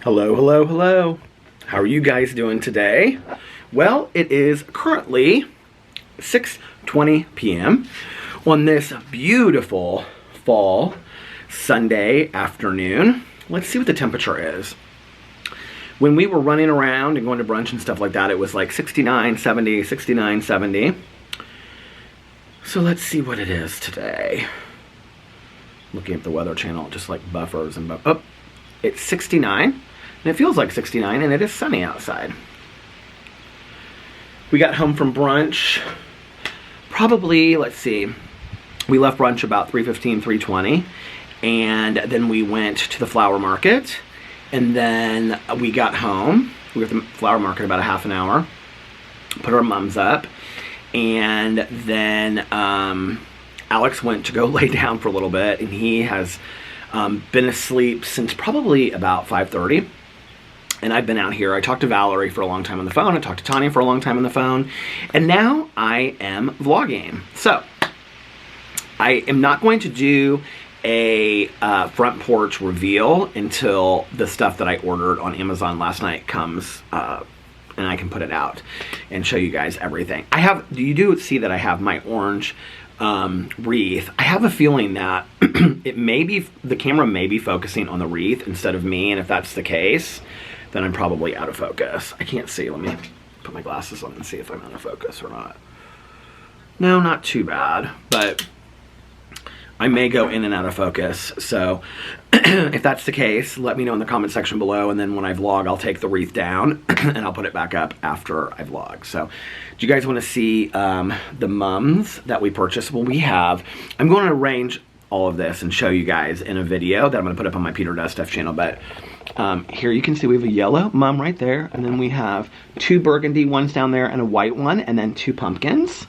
Hello, hello, hello. How are you guys doing today? Well, it is currently 6:20 p.m. on this beautiful fall Sunday afternoon. Let's see what the temperature is. When we were running around and going to brunch and stuff like that, it was like 69, 70, 69, 70. So let's see what it is today. Looking at the Weather Channel, just like buffers and oh, it's 69. And it feels like 69, and it is sunny outside. We got home from brunch, probably, let's see, we left brunch about 3:15, 3:20, and then we went to the flower market, and then we got home. We were at the flower market about a half an hour, put our mums up, and then Alex went to go lay down for a little bit, and he has been asleep since probably about 5:30. And I've been out here. I talked to Valerie for a long time on the phone. I talked to Tanya for a long time on the phone. And now I am vlogging. So, I am not going to do a front porch reveal until the stuff that I ordered on Amazon last night comes and I can put it out and show you guys everything. You do see that I have my orange wreath. I have a feeling that the camera may be focusing on the wreath instead of me, and if that's the case, then I'm probably out of focus. I can't see. Let me put my glasses on and see if I'm out of focus or not. No, not too bad, but I may go in and out of focus. So if that's the case, let me know in the comment section below, and then when I vlog, I'll take the wreath down and I'll put it back up after I vlog. So do you guys want to see the mums that we purchased? Well, I'm going to arrange all of this and show you guys in a video that I'm going to put up on my Peter Does Stuff channel, but here you can see we have a yellow mum right there, and then we have two burgundy ones down there and a white one, and then two pumpkins.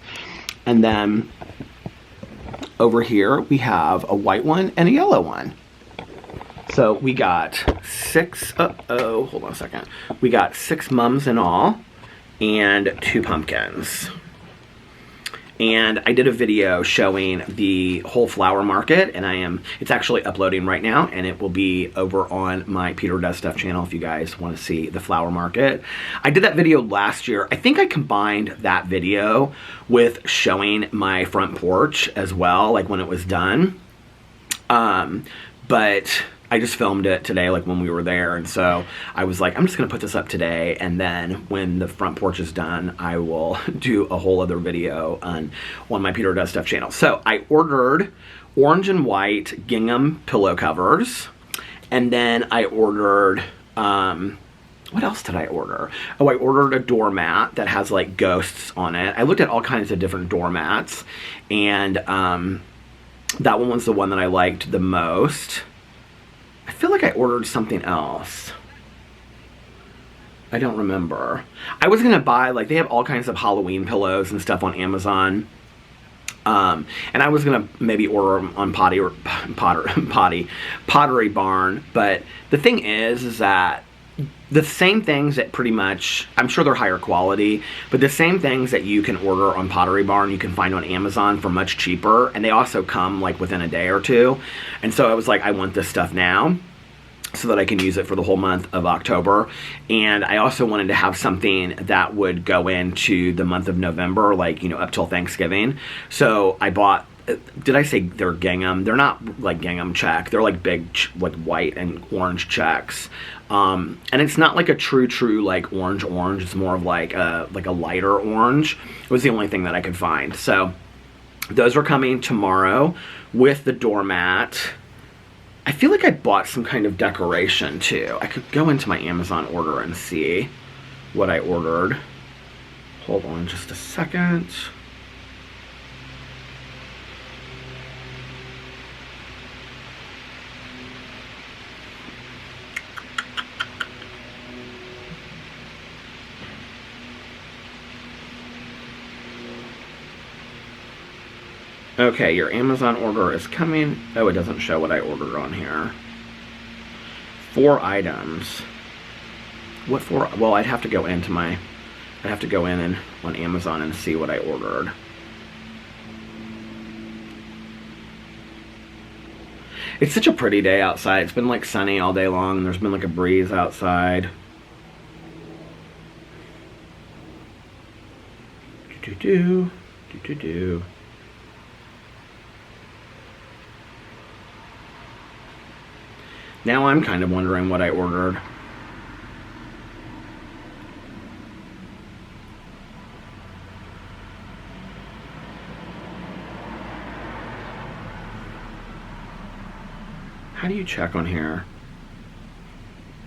And then over here we have a white one and a yellow one. So we got hold on a second. We got 6 mums in all and 2 pumpkins. And I did a video showing the whole flower market, and it's actually uploading right now, and it will be over on my Peter Does Stuff channel if you guys want to see the flower market. I did that video last year. I think I combined that video with showing my front porch as well, like when it was done. But I just filmed it today, like when we were there, and so I was like, I'm just gonna put this up today, and then when the front porch is done, I will do a whole other video on my Peter Does Stuff channel. So I ordered orange and white gingham pillow covers, and then I ordered, what else did I order? Oh, I ordered a doormat that has like ghosts on it. I looked at all kinds of different doormats, and that one was the one that I liked the most. I feel like I ordered something else. I don't remember. I was gonna buy, like, they have all kinds of Halloween pillows and stuff on Amazon. And I was gonna maybe order them on Pottery Barn. But the thing is that the same things that pretty much, I'm sure they're higher quality, but the same things that you can order on Pottery Barn, you can find on Amazon for much cheaper, and they also come like within a day or two. And so I was like, I want this stuff now so that I can use it for the whole month of October. And I also wanted to have something that would go into the month of November, like, you know, up till Thanksgiving. So I bought, did I say they're gingham? They're not like gingham check. They're like big, like white and orange checks. And it's not like a true like orange. It's more of like a lighter orange. It was the only thing that I could find. So those are coming tomorrow with the doormat. I feel like I bought some kind of decoration too. I could go into my Amazon order and see what I ordered. Hold on just a second. Okay, your Amazon order is coming. Oh, it doesn't show what I ordered on here. 4 items. What 4? Well, I'd have to go in and on Amazon and see what I ordered. It's such a pretty day outside. It's been like sunny all day long, and there's been like a breeze outside. Do. Now I'm kind of wondering what I ordered. How do you check on here?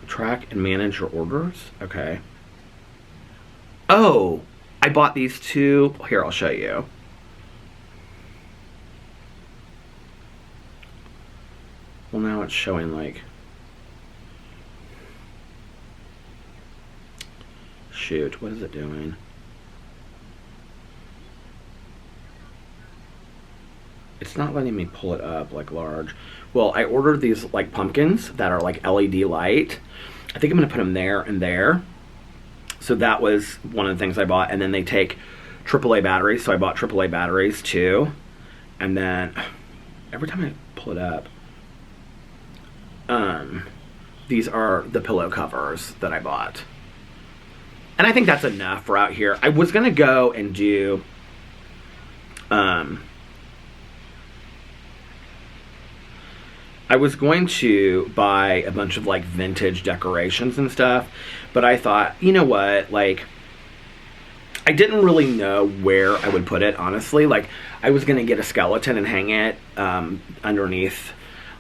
Track and manage your orders? Okay. Oh, I bought these two. Here, I'll show you. Well, now it's showing like... Shoot, what is it doing? It's not letting me pull it up like large. Well, I ordered these like pumpkins that are like LED light. I think I'm gonna put them there and there. So that was one of the things I bought. And then they take AAA batteries. So I bought AAA batteries too. And then every time I pull it up, these are the pillow covers that I bought. And I think that's enough for out here. I was gonna go and do, I was going to buy a bunch of like vintage decorations and stuff, but I thought, you know what, like, I didn't really know where I would put it, honestly. Like, I was gonna get a skeleton and hang it underneath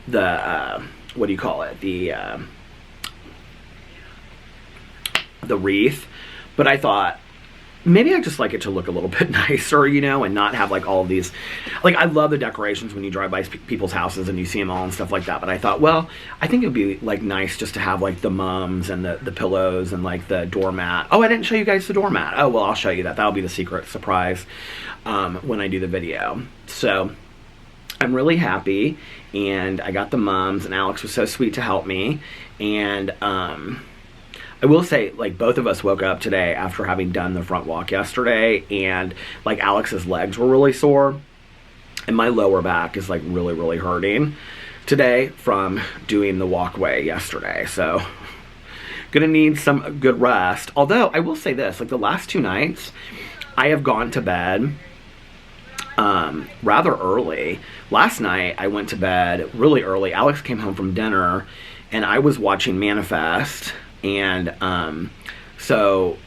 the, what do you call it, the wreath, but I thought, maybe I just like it to look a little bit nicer, you know, and not have like all of these, like, I love the decorations when you drive by people's houses and you see them all and stuff like that, but I thought, well, I think it would be like nice just to have like the mums and the pillows and like the doormat. Oh, I didn't show you guys the doormat. Oh, well, I'll show you that. That'll be the secret surprise when I do the video. So I'm really happy, and I got the mums, and Alex was so sweet to help me, and I will say, like, both of us woke up today after having done the front walk yesterday, and like Alex's legs were really sore, and my lower back is like really, really hurting today from doing the walkway yesterday. So gonna need some good rest. Although I will say this, like the last 2 nights, I have gone to bed rather early. Last night I went to bed really early. Alex came home from dinner, and I was watching Manifest. And so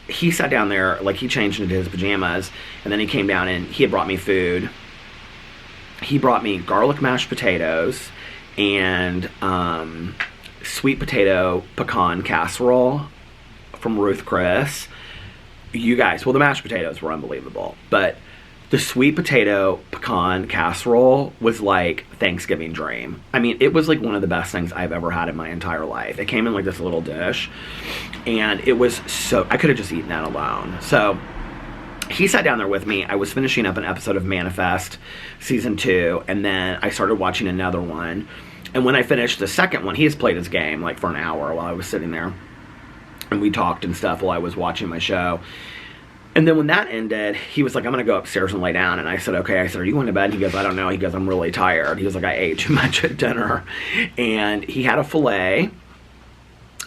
he sat down there, like he changed into his pajamas, and then he came down and he had brought me food. He brought me garlic mashed potatoes and sweet potato pecan casserole from Ruth Chris. You guys, well, the mashed potatoes were unbelievable, but the sweet potato pecan casserole was like Thanksgiving dream. I mean, it was like one of the best things I've ever had in my entire life. It came in like this little dish, and it was so, I could have just eaten that alone. So he sat down there with me. I was finishing up an episode of Manifest season 2, and then I started watching another one. And when I finished the second one, he has played his game like for an hour while I was sitting there, and we talked and stuff while I was watching my show. And then when that ended, he was like, I'm going to go upstairs and lay down. And I said, okay. I said, are you going to bed? He goes, I don't know. He goes, I'm really tired. He was like, I ate too much at dinner. And he had a filet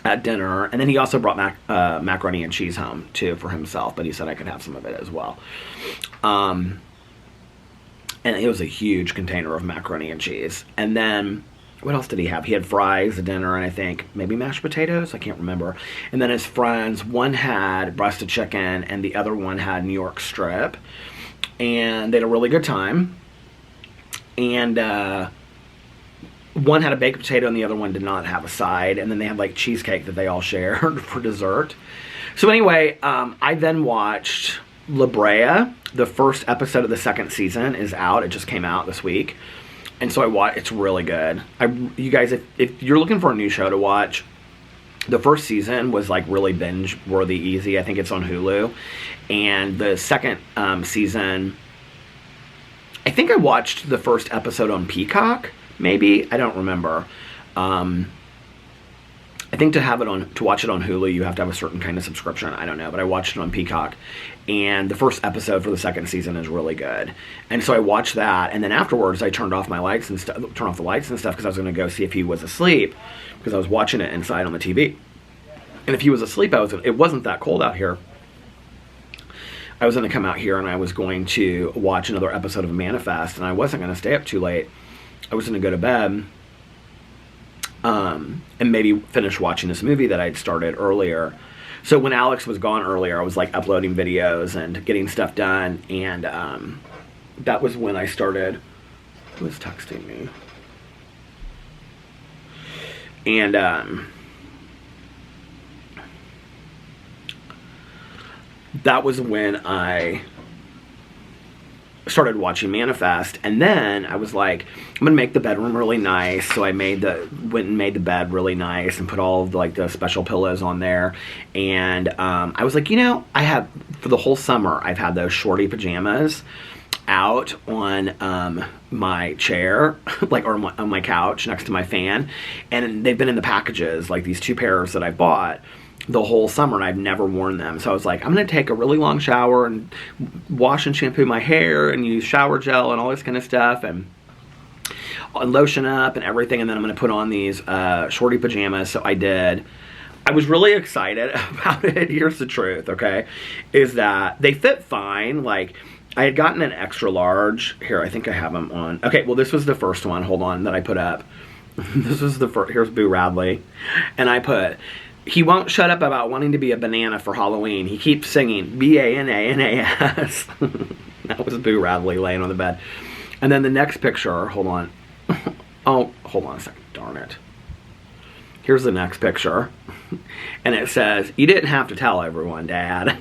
at dinner. And then he also brought macaroni and cheese home, too, for himself. But he said I could have some of it as well. And it was a huge container of macaroni and cheese. And then what else did he have? He had fries at dinner, and I think maybe mashed potatoes. I can't remember. And then his friends, one had breasted chicken, and the other one had New York strip. And they had a really good time. And one had a baked potato, and the other one did not have a side. And then they had like cheesecake that they all shared for dessert. So anyway, I then watched La Brea. The first episode of the second season is out. It just came out this week. And so I watched. It's really good. You guys, if you're looking for a new show to watch, the first season was like really binge worthy easy. I think it's on Hulu. And the second season, I think I watched the first episode on Peacock, maybe. I don't remember. I think to watch it on Hulu, you have to have a certain kind of subscription. I don't know, but I watched it on Peacock, and the first episode for the second season is really good. And so I watched that, and then afterwards I turned off the lights and stuff because I was going to go see if he was asleep, because I was watching it inside on the TV. And if he was asleep, it wasn't that cold out here. I was going to come out here and I was going to watch another episode of Manifest, and I wasn't going to stay up too late. I was going to go to bed and maybe finish watching this movie that I'd started earlier. So when Alex was gone earlier, I was like uploading videos and getting stuff done, and that was when I started. Who was texting me? And that was when I started watching Manifest, and then I was like, I'm gonna make the bedroom really nice. So I went and made the bed really nice and put all of the special pillows on there. And I was like, I have, for the whole summer, I've had those shorty pajamas out on my chair, or on my couch next to my fan, and they've been in the packages, like these 2 pairs that I bought the whole summer, and I've never worn them. So I was like, I'm going to take a really long shower and wash and shampoo my hair and use shower gel and all this kind of stuff, and lotion up and everything, and then I'm going to put on these shorty pajamas. So I did. I was really excited about it. Here's the truth, okay, is that they fit fine. Like, I had gotten an extra large. Here, I think I have them on. Okay, well, this was the first one, hold on, that I put up. This was the first. Here's Boo Radley. And I put, he won't shut up about wanting to be a banana for Halloween. He keeps singing B-A-N-A-N-A-S. That was Boo Radley laying on the bed. And then the next picture, hold on. Oh, hold on a second, darn it. Here's the next picture. And it says, you didn't have to tell everyone, Dad.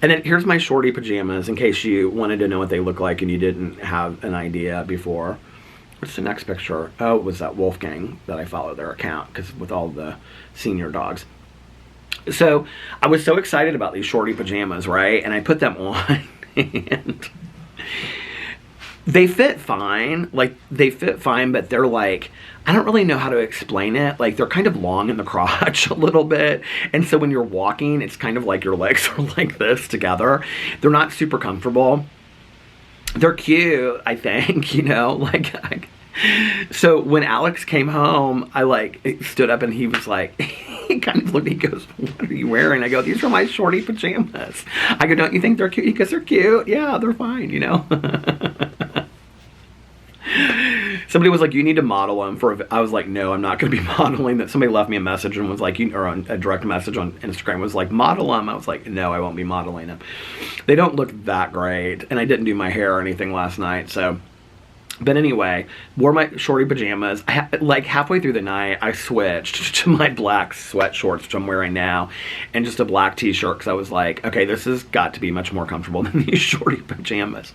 And then here's my shorty pajamas, in case you wanted to know what they look like and you didn't have an idea before. What's the next picture? Oh, it was that Wolfgang that I followed their account, because with all the senior dogs. So I was so excited about these shorty pajamas, right? And I put them on, and they fit fine. Like, they fit fine, but they're like, I don't really know how to explain it. Like, they're kind of long in the crotch a little bit. And so when you're walking, it's kind of like your legs are like this together. They're not super comfortable. They're cute, I think, so when Alex came home, I stood up and he was like, he kind of looked, he goes, what are you wearing? I go, these are my shorty pajamas. I go, don't you think they're cute? He goes, they're cute. Yeah, they're fine, Somebody was like, you need to model them I was like, no, I'm not going to be modeling that. Somebody left me a message and was like, or a direct message on Instagram was like, model them. I was like, no, I won't be modeling them. They don't look that great. And I didn't do my hair or anything last night. So, but anyway, wore my shorty pajamas. Halfway through the night, I switched to my black sweat shorts, which I'm wearing now, and just a black t-shirt, because I was like, okay, this has got to be much more comfortable than these shorty pajamas.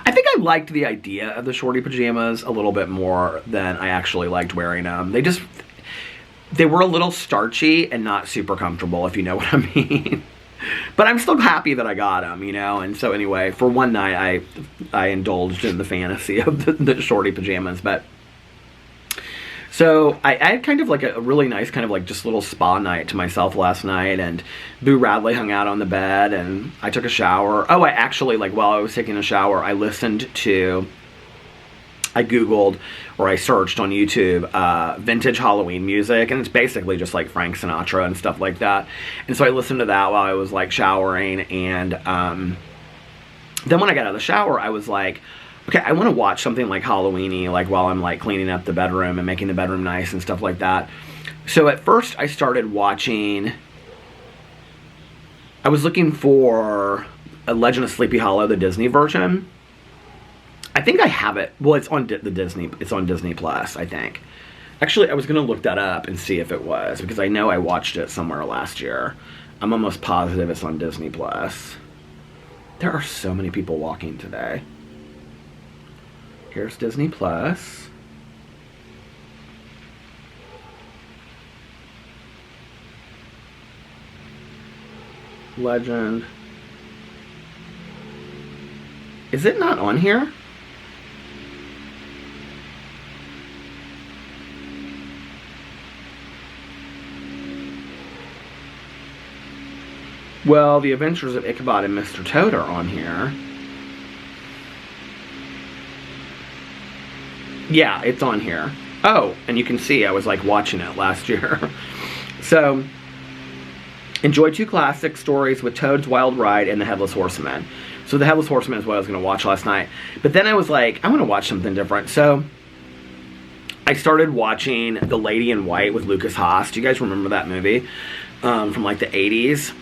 I think I liked the idea of the shorty pajamas a little bit more than I actually liked wearing them. They were a little starchy and not super comfortable, if you know what I mean. But I'm still happy that I got them, and so anyway, for one night I indulged in the fantasy of the shorty pajamas. But so I had kind of like a really nice kind of like just little spa night to myself last night, and Boo Radley hung out on the bed, and I took a shower. Oh, I actually, while I was taking a shower, I Googled, or I searched on YouTube, vintage Halloween music, and it's basically just like Frank Sinatra and stuff like that. And so I listened to that while I was showering, and then when I got out of the shower, I was like, okay, I want to watch something Halloween-y, while I'm cleaning up the bedroom and making the bedroom nice and stuff like that. So at first I started watching, I was looking for a Legend of Sleepy Hollow, the Disney version. I think I have it. Well, it's on it's on Disney Plus, I think. Actually, I was going to look that up and see if it was, because I know I watched it somewhere last year. I'm almost positive it's on Disney Plus. There are so many people walking today. Here's Disney Plus. Legend. Is it not on here? Well, The Adventures of Ichabod and Mr. Toad are on here. Yeah, it's on here. Oh, and you can see I was like watching it last year. So, enjoy 2 classic stories with Toad's Wild Ride and The Headless Horseman. So The Headless Horseman is what I was going to watch last night. But then I was like, I want to watch something different. So, I started watching The Lady in White with Lucas Haas. Do you guys remember that movie? From like the 80s.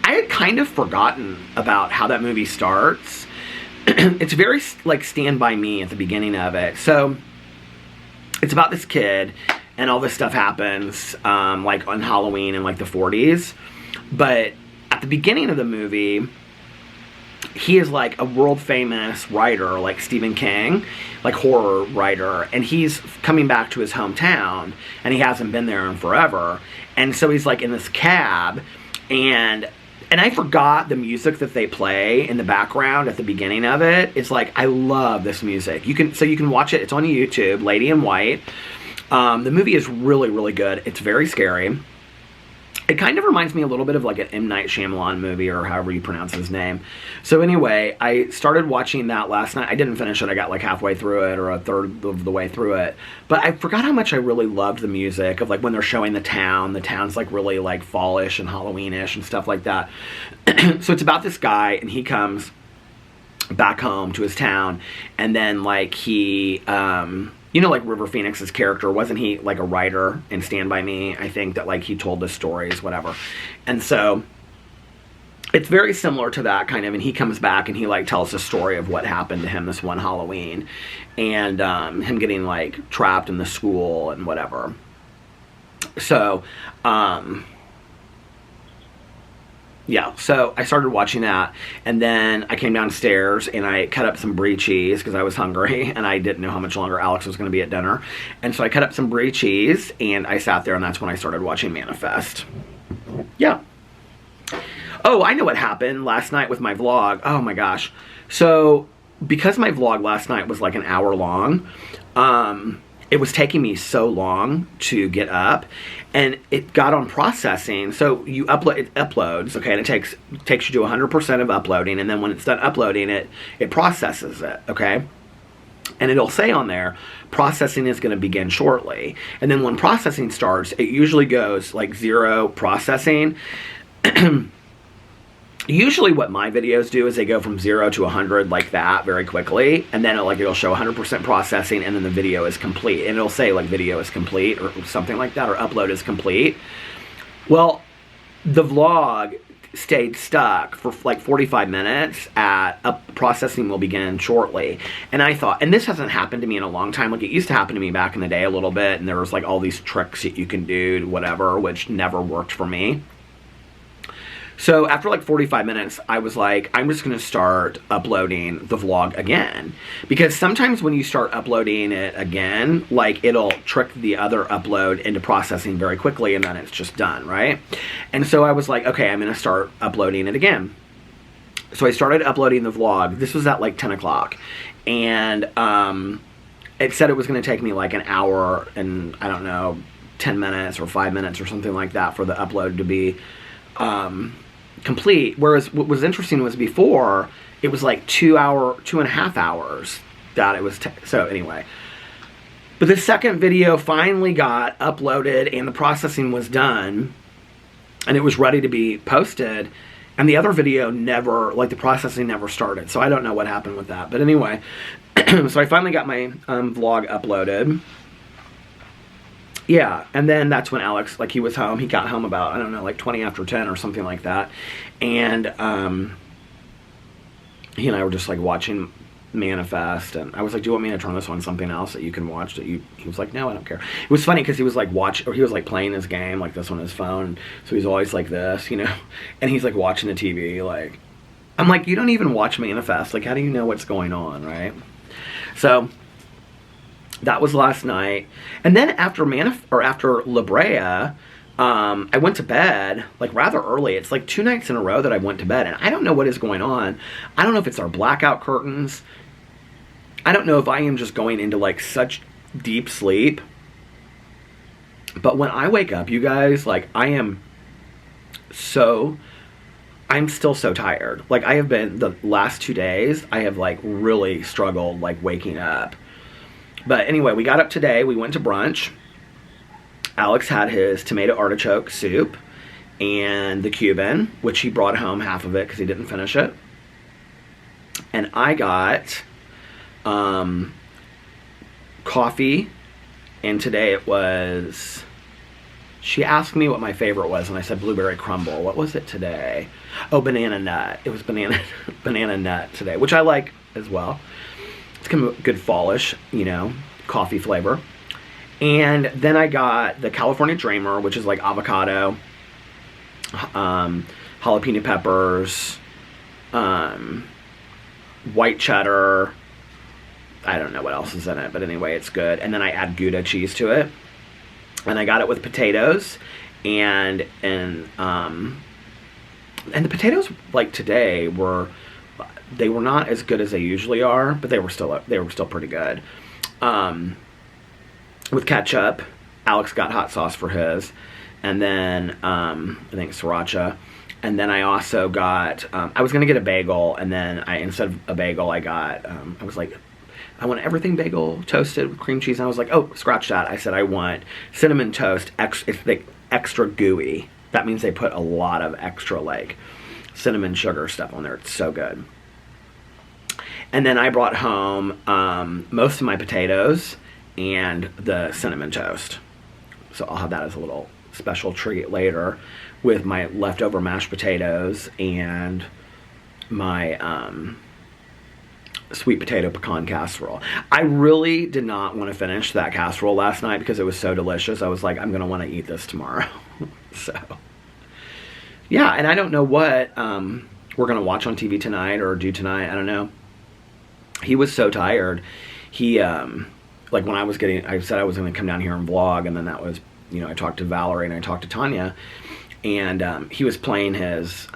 I had kind of forgotten about how that movie starts. It's very like Stand By Me at the beginning of it. So it's about this kid and all this stuff happens like on Halloween in like the 40s. But at the beginning of the movie, he is like a world famous writer like Stephen King, like horror writer, and he's coming back to his hometown and he hasn't been there in forever. And so he's like in this cab, and I forgot the music that they play in the background at the beginning of it. It's like, I love this music. You can watch it. It's on YouTube, Lady in White. The movie is really, really good. It's very scary. It kind of reminds me a little bit of like an M. Night Shyamalan movie, or however you pronounce his name. So anyway, I started watching that last night. I didn't finish it. I got like halfway through it, or a third of the way through it. But I forgot how much I really loved the music of like when they're showing the town. The town's like really like fallish and Halloweenish and stuff like that. So it's about this guy, and he comes back home to his town, and then like he... you know, like River Phoenix's character, wasn't he like a writer in Stand By Me? I think that like he told the stories, whatever. And so it's very similar to that kind of, and he comes back and he like tells the story of what happened to him this one Halloween, and him getting like trapped in the school and whatever. So, yeah, so I started watching that, and then I came downstairs and I cut up some brie cheese because I was hungry and I didn't know how much longer Alex was going to be at dinner. And so I cut up some brie cheese and I sat there, and that's when I started watching Manifest. Yeah. Oh, I know what happened last night with my vlog. Oh my gosh. So, because my vlog last night was like an hour long, it was taking me so long to get up, and it got on processing. So you upload, it uploads, okay, and it takes you to 100% of uploading, and then when it's done uploading it, it processes it, okay? And it'll say on there, processing is going to begin shortly. And then when processing starts, it usually goes like 0 processing. Usually what my videos do is they go from 0 to 100 like that very quickly, and then it'll show 100% processing, and then the video is complete, and it'll say like video is complete or something like that, or upload is complete. Well, the vlog stayed stuck for like 45 minutes at processing will begin shortly. And I thought, and this hasn't happened to me in a long time, like it used to happen to me back in the day a little bit, and there was like all these tricks that you can do, whatever, which never worked for me. So after like 45 minutes, I was like, I'm just going to start uploading the vlog again. Because sometimes when you start uploading it again, like it'll trick the other upload into processing very quickly, and then it's just done, right? And so I was like, okay, I'm going to start uploading it again. So I started uploading the vlog. This was at like 10 o'clock. And it said it was going to take me like an hour and, I don't know, 10 minutes or 5 minutes or something like that for the upload to be complete. Whereas what was interesting was before, it was like 2.5 hours that it was. So anyway, but the second video finally got uploaded and the processing was done and it was ready to be posted. And the other video never, like the processing never started. So I don't know what happened with that. But anyway, so I finally got my vlog uploaded. Yeah, and then that's when Alex, like he was home. He got home about, I don't know, like 20 after 10 or something like that. And he and I were just like watching Manifest. And I was like, do you want me to turn this on something else that you can watch? He was like, no, I don't care. It was funny because he was like he was like playing his game like this on his phone. So he's always like this, you know. And he's like watching the TV like, I'm like, you don't even watch Manifest. Like, how do you know what's going on, right? So that was last night. And then after La Brea, I went to bed like rather early. It's like 2 nights in a row that I went to bed, and I don't know what is going on. I don't know if it's our blackout curtains. I don't know if I am just going into like such deep sleep. But when I wake up, you guys, like I am so I'm still so tired. Like, I have been, the last 2 days, I have, like, really struggled, like, waking up. But anyway, we got up today. We went to brunch. Alex had his tomato artichoke soup and the Cuban, which he brought home half of it because he didn't finish it. And I got coffee, and today it was, she asked me what my favorite was, and I said blueberry crumble. What was it today? Oh, banana nut. It was banana nut today, which I like as well. It's kind of a good fallish, you know, coffee flavor. And then I got the California Dreamer, which is like avocado, jalapeno peppers, white cheddar. I don't know what else is in it, but anyway, it's good. And then I add Gouda cheese to it. And I got it with potatoes, and the potatoes, like, today they were not as good as they usually are, but they were still pretty good. With ketchup. Alex got hot sauce for his, and then I think sriracha. And then I also got, I was gonna get a bagel, and then instead of a bagel, I got, I was like, I want everything bagel toasted with cream cheese. And I was like, oh, scratch that. I said, I want cinnamon toast, it's like extra gooey. That means they put a lot of extra, like, cinnamon sugar stuff on there. It's so good. And then I brought home most of my potatoes and the cinnamon toast. So I'll have that as a little special treat later with my leftover mashed potatoes and my sweet potato pecan casserole. I really did not want to finish that casserole last night because it was so delicious. I was like, I'm going to want to eat this tomorrow. So, yeah, and I don't know what we're going to watch on TV tonight or do tonight. I don't know. He was so tired. He, like, when I said I was going to come down here and vlog, and then that was, you know, I talked to Valerie and I talked to Tanya, and he was playing his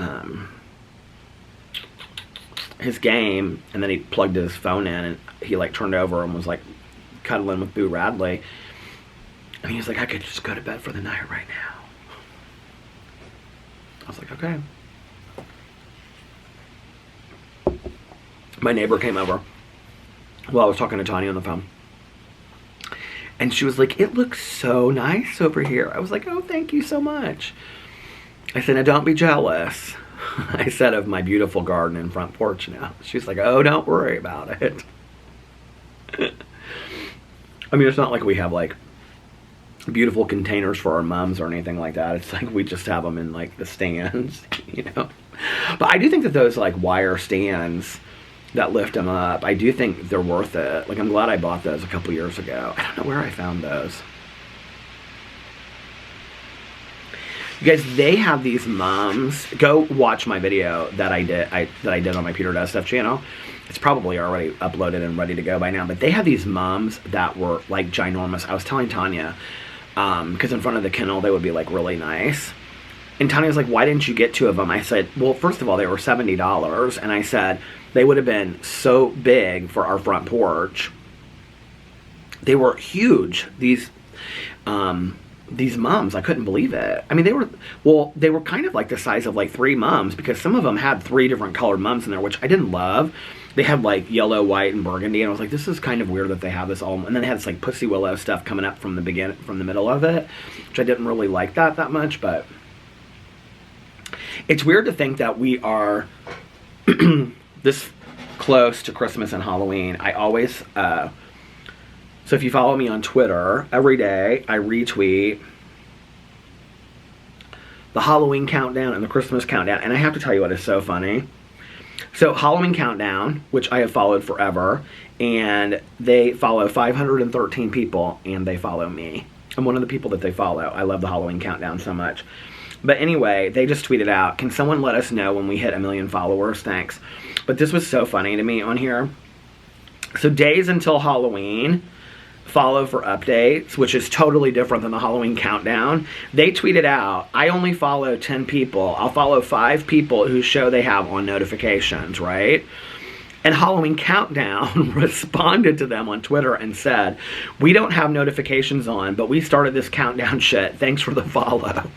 game, and then he plugged his phone in, and he, like, turned over and was, like, cuddling with Boo Radley, and he was like, I could just go to bed for the night right now. I was like, okay. My neighbor came over while I was talking to Tanya on the phone, and she was like, it looks so nice over here. I was like, oh, thank you so much. I said, now don't be jealous. I said, of my beautiful garden and front porch now. She's like, oh, don't worry about it. I mean, it's not like we have, like, beautiful containers for our mums or anything like that. It's like we just have them in, like, the stands, you know. But I do think that those, like, wire stands that lift them up, I do think they're worth it. Like, I'm glad I bought those a couple years ago. I don't know where I found those. You guys, they have these mums. Go watch my video that I did on my Peter Does Stuff channel. It's probably already uploaded and ready to go by now. But they have these mums that were, like, ginormous. I was telling Tanya, because in front of the kennel they would be, like, really nice. And Tanya was like, why didn't you get 2 of them? I said, well, first of all, they were $70. And I said, they would have been so big for our front porch. They were huge. These mums, I couldn't believe it. I mean, they were kind of like the size of, like, 3 mums, because some of them had 3 different colored mums in there, which I didn't love. They had, like, yellow, white, and burgundy, and I was like, this is kind of weird that they have this all. And then they had this, like, pussy willow stuff coming up from the middle of it, which I didn't really like that much. But it's weird to think that we are this close to Christmas and Halloween. I always so if you follow me on Twitter, every day I retweet the Halloween countdown and the Christmas countdown. And I have to tell you what is so funny. So Halloween countdown, which I have followed forever, and they follow 513 people, and they follow me. I'm one of the people that they follow. I love the Halloween countdown so much. But anyway, they just tweeted out, can someone let us know when we hit 1 million followers? Thanks. But this was so funny to me on here. So days until Halloween, follow for updates, which is totally different than the Halloween countdown. They tweeted out, I only follow 10 people. I'll follow 5 people whose show they have on notifications, right? And Halloween Countdown responded to them on Twitter and said, we don't have notifications on, but we started this countdown shit. Thanks for the follow.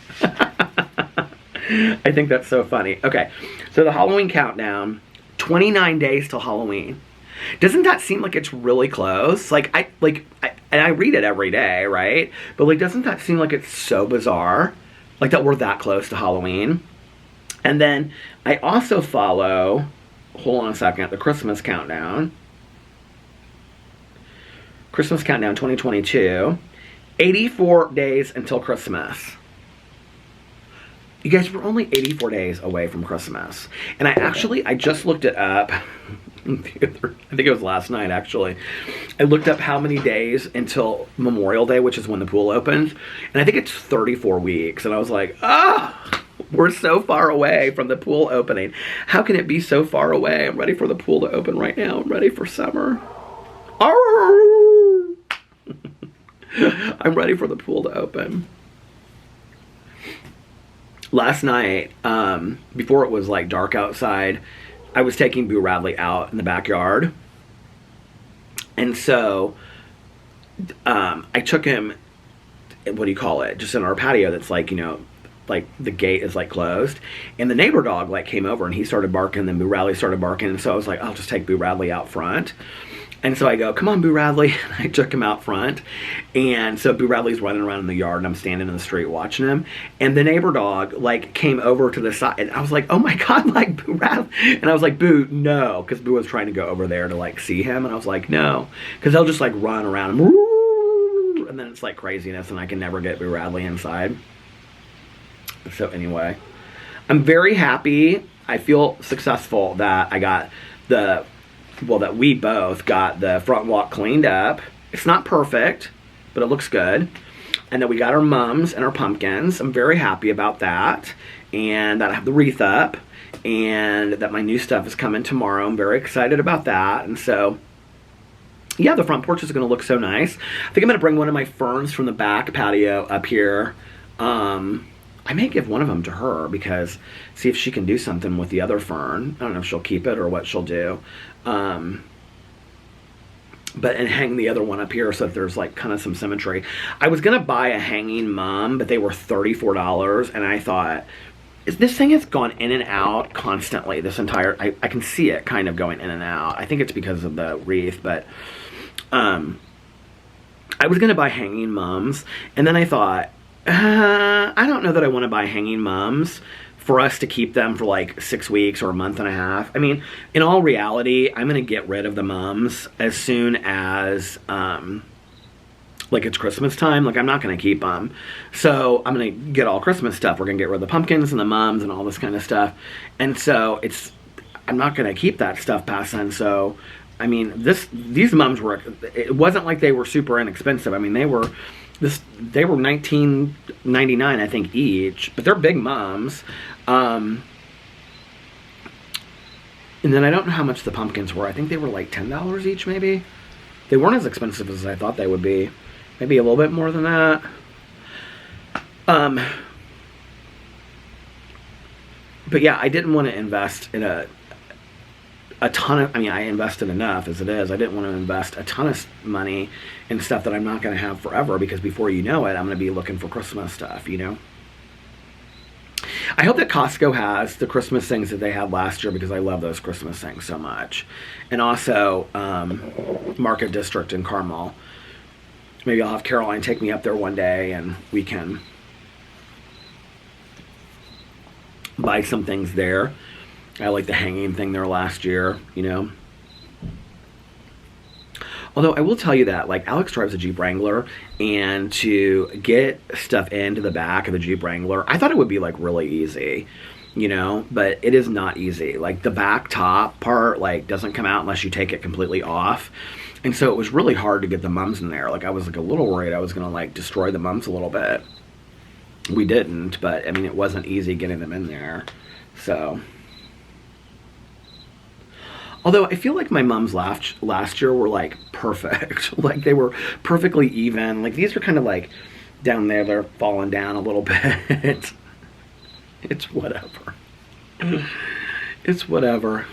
I think that's so funny. Okay, so the Halloween countdown, 29 days till Halloween. Doesn't that seem like it's really close? And I read it every day, right? But like, doesn't that seem like it's so bizarre? Like that we're that close to Halloween. And then I also follow, hold on a second, the Christmas countdown. Christmas countdown 2022. 84 days until Christmas. You guys, we're only 84 days away from Christmas. And I just looked it up. I think it was last night, actually. I looked up how many days until Memorial Day, which is when the pool opens. And I think it's 34 weeks. And I was like, we're so far away from the pool opening. How can it be so far away? I'm ready for the pool to open right now. I'm ready for summer. I'm ready for the pool to open. Last night, before it was like dark outside, I was taking Boo Radley out in the backyard. And so I took him, what do you call it? Just in our patio that's like, you know, like the gate is like closed. And the neighbor dog like came over and he started barking, and then Boo Radley started barking. And so I was like, I'll just take Boo Radley out front. And so I go, come on, Boo Radley. And I took him out front. And so Boo Radley's running around in the yard, and I'm standing in the street watching him. And the neighbor dog, like, came over to the side. And I was like, oh, my God, like, Boo Radley. And I was like, Boo, no. Because Boo was trying to go over there to, like, see him. And I was like, no. Because they'll just, like, run around. And then it's, like, craziness. And I can never get Boo Radley inside. So, anyway. I'm very happy. I feel successful that I got that we both got the front walk cleaned up. It's not perfect, but it looks good. And that we got our mums and our pumpkins. I'm very happy about that. And that I have the wreath up. And that my new stuff is coming tomorrow. I'm very excited about that. And so, yeah, the front porch is going to look so nice. I think I'm going to bring one of my ferns from the back patio up here. I may give one of them to her, because see if she can do something with the other fern. I don't know if she'll keep it or what she'll do. And hang the other one up here so that there's like kind of some symmetry. I was going to buy a hanging mum, but they were $34. And I thought, this thing has gone in and out constantly. This entire, I can see it kind of going in and out. I think it's because of the wreath, but I was going to buy hanging mums. And then I thought, I don't know that I want to buy hanging mums for us to keep them for like 6 weeks or a month and a half. I mean, in all reality, I'm going to get rid of the mums as soon as, like, it's Christmas time. Like, I'm not going to keep them. So I'm going to get all Christmas stuff. We're going to get rid of the pumpkins and the mums and all this kind of stuff. And so I'm not going to keep that stuff past then. So, I mean, these mums it wasn't like they were super inexpensive. I mean, they were $19.99, I think, each, but they're big mums. And then I don't know how much the pumpkins were. I think they were like $10 each, maybe. They weren't as expensive as I thought they would be. Maybe a little bit more than that. But yeah, I didn't want to invest in a ton of, I mean, I invested enough as it is. I didn't want to invest a ton of money in stuff that I'm not going to have forever, because before you know it, I'm going to be looking for Christmas stuff, you know? I hope that Costco has the Christmas things that they had last year, because I love those Christmas things so much. And also, Market District in Carmel. Maybe I'll have Caroline take me up there one day and we can buy some things there. I like the hanging thing there last year, you know. Although I will tell you that, like, Alex drives a Jeep Wrangler, and to get stuff into the back of the Jeep Wrangler, I thought it would be, like, really easy, you know, but it is not easy. Like, the back top part, like, doesn't come out unless you take it completely off. And so it was really hard to get the mums in there. Like, I was, like, a little worried I was going to, like, destroy the mums a little bit. We didn't, but, I mean, it wasn't easy getting them in there. So... Although I feel like my mums last year were like perfect. Like they were perfectly even. Like these are kind of like down there, they're falling down a little bit. It's whatever. It's whatever.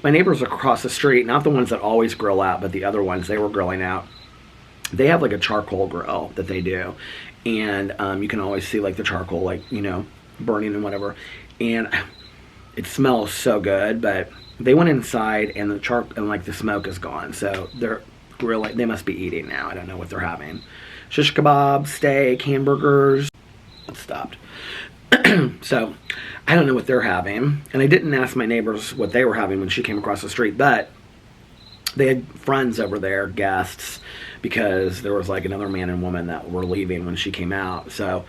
My neighbors across the street, not the ones that always grill out, but the other ones, they were grilling out. They have like a charcoal grill that they do. And you can always see like the charcoal, like, you know, burning and whatever. And it smells so good, but they went inside and the and like the smoke is gone. So they're grilling. They must be eating now. I don't know what they're having. Shish kebab, steak, hamburgers. It stopped. So I don't know what they're having. And I didn't ask my neighbors what they were having when she came across the street, but they had friends over there, guests, because there was like another man and woman that were leaving when she came out. So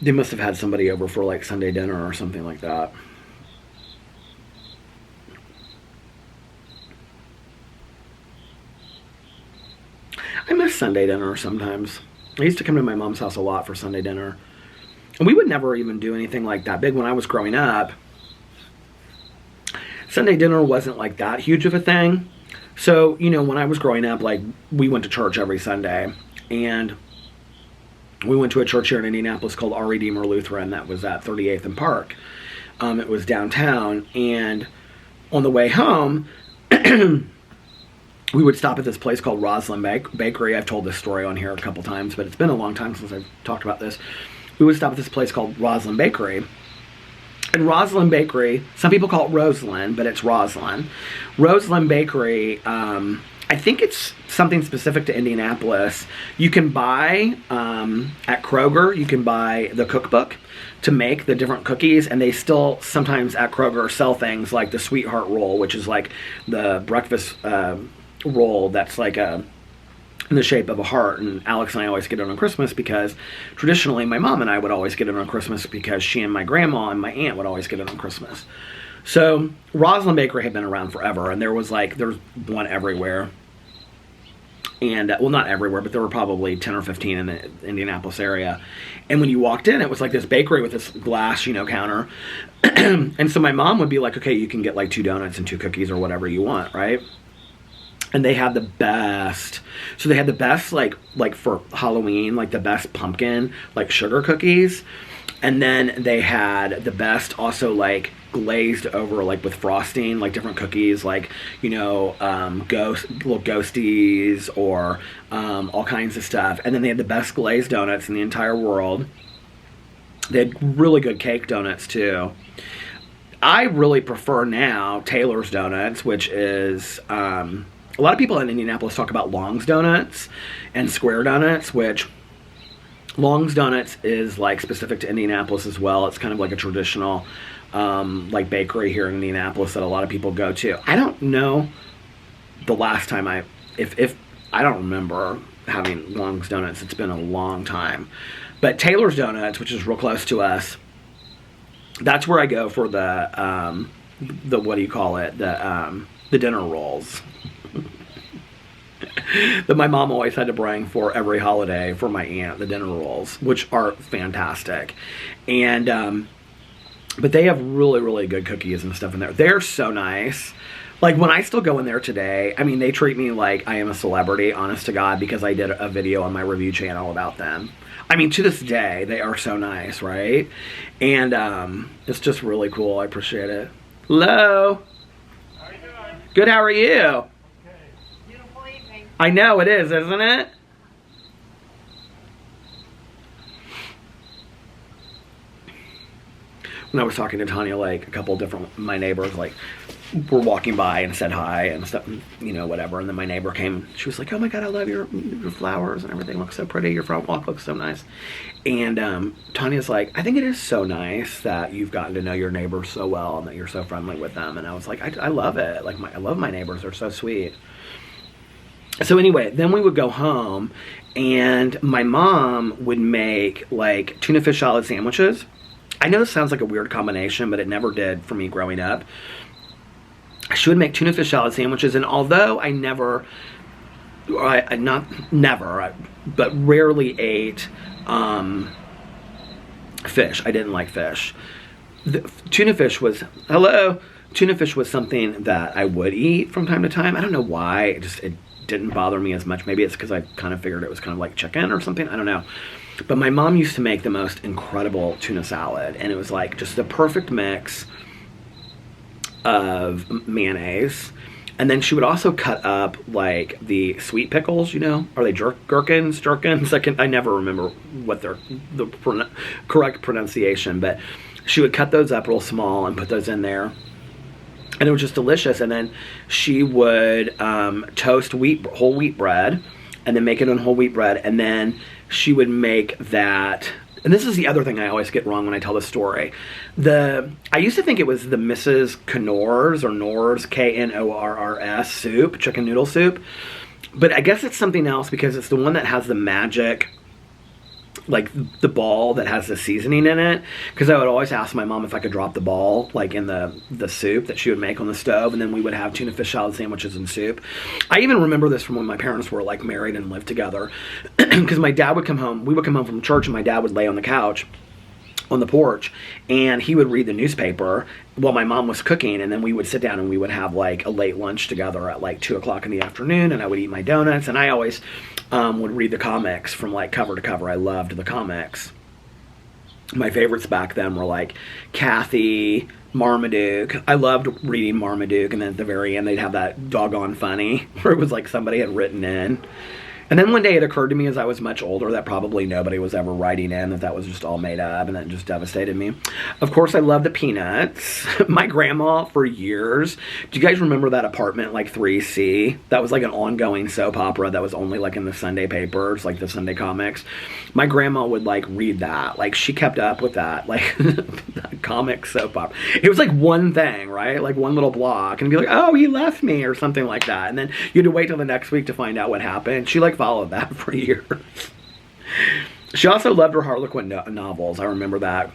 they must have had somebody over for like Sunday dinner or something like that. I miss Sunday dinner sometimes. I used to come to my mom's house a lot for Sunday dinner. And we would never even do anything like that big when I was growing up. Sunday dinner wasn't like that huge of a thing. So, you know, when I was growing up, like, we went to church every Sunday. And we went to a church here in Indianapolis called Our Redeemer Lutheran that was at 38th and Park. It was downtown. And on the way home, we would stop at this place called Rosalind Bakery. I've told this story on here a couple times, but it's been a long time since I've talked about this. We would stop at this place called Rosalind Bakery. And Rosalind Bakery, some people call it Rosalind, but it's Rosalind. Rosalind Bakery, I think it's something specific to Indianapolis. You can buy, at Kroger, you can buy the cookbook to make the different cookies, and they still sometimes at Kroger sell things like the Sweetheart Roll, which is like the breakfast roll that's like in the shape of a heart. And Alex and I always get it on Christmas because traditionally my mom and I would always get it on Christmas because she and my grandma and my aunt would always get it on Christmas. So Rosalind Bakery had been around forever, and there's one everywhere. And well, not everywhere, but there were probably 10 or 15 in the Indianapolis area. And when you walked in, it was like this bakery with this glass, you know, counter. And so my mom would be like, okay, you can get like 2 donuts and 2 cookies or whatever you want, right? And they had the best. So they had the best, like for Halloween, like the best pumpkin, like sugar cookies. And then they had the best also like glazed over, like with frosting, like different cookies, like, you know, little ghosties or all kinds of stuff. And then they had the best glazed donuts in the entire world. They had really good cake donuts too. I really prefer now Taylor's Donuts, which is... a lot of people in Indianapolis talk about Long's Donuts and Square Donuts, which Long's Donuts is like specific to Indianapolis as well. It's kind of like a traditional like bakery here in Indianapolis that a lot of people go to. I don't know the last time I don't remember having Long's Donuts. It's been a long time. But Taylor's Donuts, which is real close to us, that's where I go for the what do you call it? The dinner rolls. That my mom always had to bring for every holiday for my aunt, the dinner rolls, which are fantastic. And but they have really, really good cookies and stuff in there. They're so nice. Like, when I still go in there today, I mean, they treat me like I am a celebrity, honest to God, because I did a video on my review channel about them. I mean, to this day, they are so nice, right? And it's just really cool. I appreciate it. Hello. How are you doing? Good, how are you? Beautiful evening. I know it is, isn't it? When I was talking to Tanya, like, a couple different, my neighbors, like, were walking by and said hi and stuff, you know, whatever. And then my neighbor came, she was like, oh my God, I love your flowers and everything looks so pretty. Your front walk looks so nice. And Tanya's like, I think it is so nice that you've gotten to know your neighbors so well and that you're so friendly with them. And I was like, I love it. Like, I love my neighbors. They're so sweet. So anyway, then we would go home and my mom would make like tuna fish salad sandwiches. I know this sounds like a weird combination, but it never did for me growing up. She would make tuna fish salad sandwiches, and although I but rarely ate fish. I didn't like fish. Tuna fish was something that I would eat from time to time. I don't know why. It didn't bother me as much. Maybe it's because I kind of figured it was kind of like chicken or something. I don't know. But my mom used to make the most incredible tuna salad, and it was like just the perfect mix of mayonnaise, And then she would also cut up like the sweet pickles, you know, are they gherkins? I never remember what the correct pronunciation, but she would cut those up real small and put those in there. And it was just delicious. And then she would toast whole wheat bread, and then make it on whole wheat bread. And then she would make that. And this is the other thing I always get wrong when I tell this story. I used to think it was the Mrs. Knorr's or Knorr's, Knorrs soup, chicken noodle soup. But I guess it's something else because it's the one that has the magic, like the ball that has the seasoning in it. Because I would always ask my mom if I could drop the ball like in the soup that she would make on the stove, and then we would have tuna fish salad sandwiches and soup. I even remember this from when my parents were like married and lived together, because my dad would come home, we would come home from church, and my dad would lay on the couch on the porch, and he would read the newspaper while my mom was cooking, and then we would sit down and we would have like a late lunch together at like 2 o'clock in the afternoon, and I would eat my donuts, and I always would read the comics from like cover to cover. I loved the comics. My favorites back then were like Kathy, Marmaduke. I loved reading Marmaduke, and then at the very end they'd have that doggone funny where it was like somebody had written in. And then one day it occurred to me as I was much older that probably nobody was ever writing in, that was just all made up, and that just devastated me. Of course, I love the Peanuts. My grandma, for years, do you guys remember that apartment, like 3C? That was like an ongoing soap opera that was only like in the Sunday papers, like the Sunday comics. My grandma would like read that. Like she kept up with that, like that comic soap opera. It was like one thing, right? Like one little block, and be like, oh, he left me, or something like that. And then you had to wait till the next week to find out what happened. She like followed that for years. She also loved her Harlequin novels. I remember that.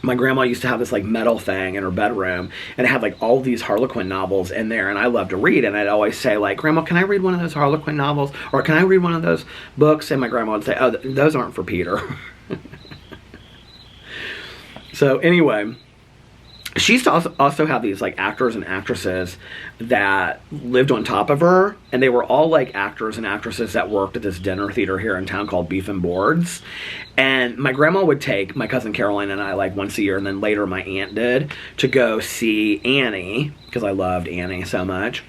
My grandma used to have this like metal thing in her bedroom, and it had like all these Harlequin novels in there, and I loved to read, and I'd always say like, Grandma, can I read one of those Harlequin novels, or can I read one of those books? And my grandma would say, oh, those aren't for Peter. So anyway, she used to also have these like actors and actresses that lived on top of her, and they were all like actors and actresses that worked at this dinner theater here in town called Beef and Boards. And my grandma would take my cousin Caroline and I like once a year, and then later my aunt did, to go see Annie, because I loved Annie so much,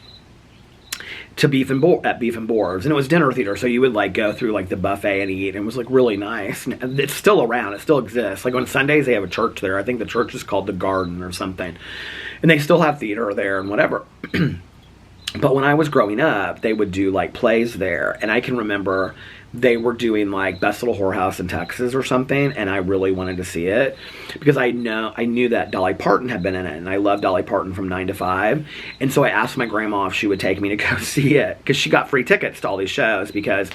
to Beef and Boards. And it was dinner theater, so you would like go through like the buffet and eat, and it was like really nice. And it's still around, it still exists. Like on Sundays they have a church there. I think the church is called the Garden or something, and they still have theater there and whatever. But when I was growing up, they would do like plays there, and I can remember they were doing like Best Little Whorehouse in Texas or something, and I really wanted to see it because I knew that Dolly Parton had been in it, and I loved Dolly Parton from 9 to 5. And so I asked my grandma if she would take me to go see it, because she got free tickets to all these shows, because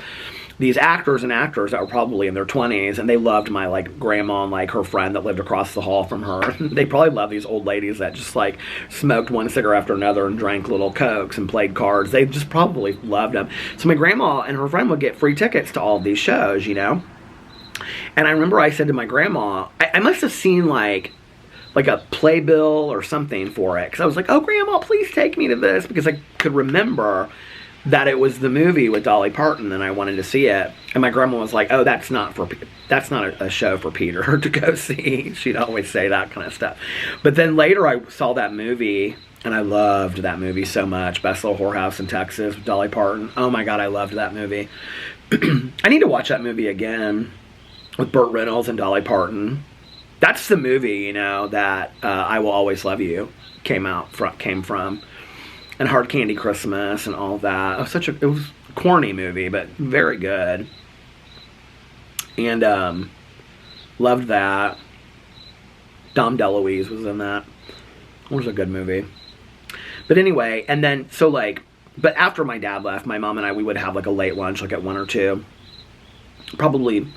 these actors and actors that were probably in their 20s, and they loved my like grandma and like her friend that lived across the hall from her. They probably loved these old ladies that just like smoked one cigarette after another and drank little Cokes and played cards. They just probably loved them. So my grandma and her friend would get free tickets to all of these shows, you know? And I remember I said to my grandma, I must have seen like a playbill or something for it, because I was like, oh, Grandma, please take me to this, because I could remember that it was the movie with Dolly Parton, and I wanted to see it. And my grandma was like, oh, that's not a show for Peter to go see. She'd always say that kind of stuff. But then later I saw that movie, and I loved that movie so much. Best Little Whorehouse in Texas with Dolly Parton. Oh my God, I loved that movie. I need to watch that movie again with Burt Reynolds and Dolly Parton. That's the movie, you know, that I Will Always Love You came from. And Hard Candy Christmas and all that. It was a corny movie, but very good. And loved that. Dom DeLuise was in that. It was a good movie. But anyway, and then, so like, but after my dad left, my mom and I, we would have like a late lunch, like at 1 or 2. Probably.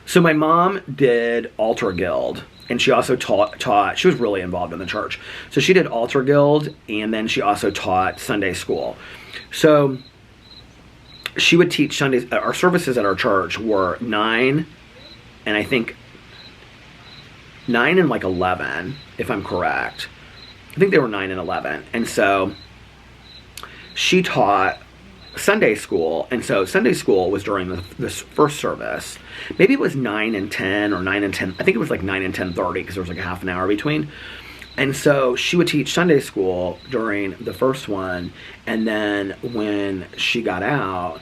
So my mom did Altar Guild. And she also taught, she was really involved in the church. So she did Altar Guild, and then she also taught Sunday school. So she would teach Sundays. Our services at our church were 9, and I think 9 and like 11, if I'm correct. I think they were 9 and 11. And so she taught Sunday school, and so Sunday school was during this first service. Maybe it was 9 and 10 or 9 and 10. I think it was like 9 and 10:30, because there was like a half an hour between. And so she would teach Sunday school during the first one, and then when she got out,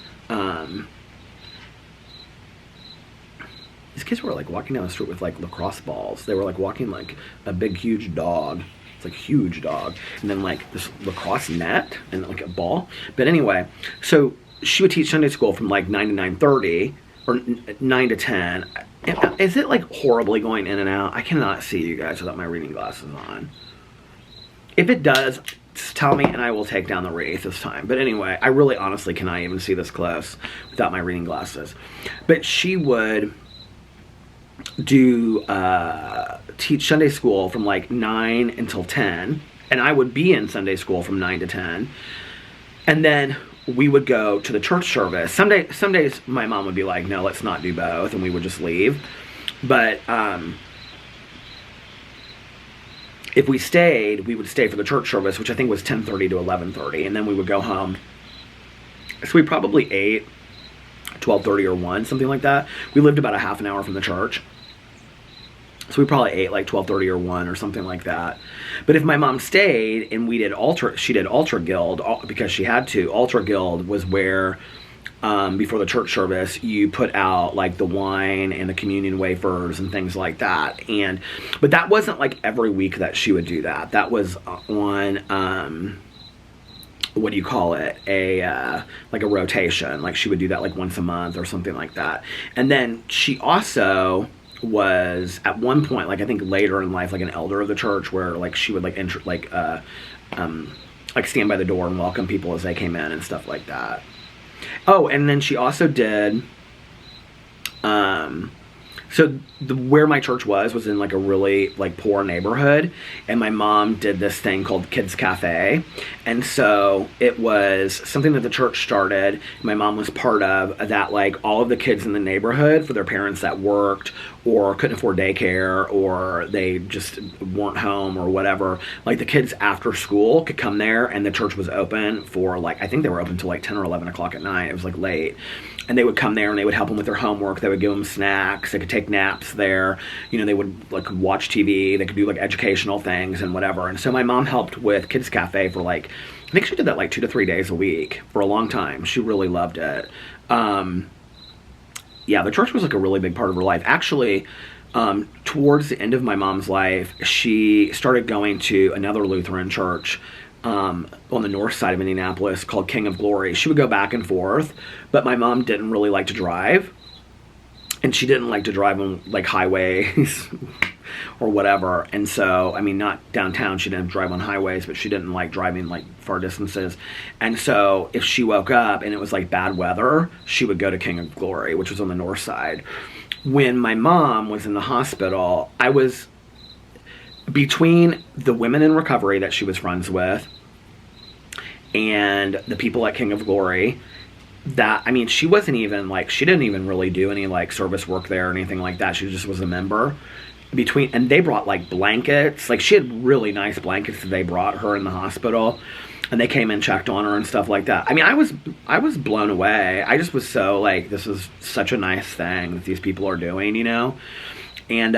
these kids were like walking down the street with like lacrosse balls. They were like walking like a big huge dog. It's like huge dog, and then like this lacrosse net and like a ball. But anyway, so she would teach Sunday school from like 9 to 9:30 or 9 to 10. Is it like horribly going in and out? I cannot see you guys without my reading glasses on. If it does, just tell me and I will take down the wreath this time. But anyway, I really honestly cannot even see this close without my reading glasses. But she would do teach Sunday school from like 9 until 10, and I would be in Sunday school from 9 to 10, and then we would go to the church service. Some days my mom would be like, no, let's not do both, and we would just leave. But if we stayed, we would stay for the church service, which I think was 10:30 to 11:30, and then we would go home. So we probably ate 12:30 or 1, something like that. We lived about a half an hour from the church. So we probably ate like 12:30 or 1 or something like that. But if my mom stayed and we did she did altar guild because she had to. Altar guild was where before the church service you put out like the wine and the communion wafers and things like that. But that wasn't like every week that she would do that. That was on what do you call it? Like a rotation. Like she would do that like once a month or something like that. And then she also was at one point, like I think later in life, like an elder of the church, where like she would like like stand by the door and welcome people as they came in and stuff like that. Oh, and then she also did so where my church was in like a really like poor neighborhood, and my mom did this thing called Kids Cafe, and so it was something that the church started. My mom was part of that, like all of the kids in the neighborhood, for their parents that worked or couldn't afford daycare or they just weren't home or whatever, like the kids after school could come there, and the church was open for like, I think they were open till like 10 or 11 o'clock at night. It was like late. And they would come there and they would help them with their homework. They would give them snacks. They could take naps there. You know, they would like watch TV. They could do like educational things and whatever. And so my mom helped with Kids Cafe for like, I think she did that like 2 to 3 days a week for a long time. She really loved it. Yeah, the church was like a really big part of her life. Actually, towards the end of my mom's life, she started going to another Lutheran church on the north side of Indianapolis called King of Glory. She would go back and forth, but my mom didn't really like to drive, and she didn't like to drive on like highways or whatever. And so, I mean, not downtown, she didn't drive on highways, but she didn't like driving like far distances. And so if she woke up and it was like bad weather, she would go to King of Glory, which was on the north side. When my mom was in the hospital, I was between the women in recovery that she was friends with and the people at King of Glory. That, I mean, she wasn't even like, she didn't even really do any like service work there or anything like that. She just was a member. And they brought like blankets, like she had really nice blankets that they brought her in the hospital, and they came and checked on her and stuff like that. I mean, I was blown away. I just was so like, this is such a nice thing that these people are doing, you know. And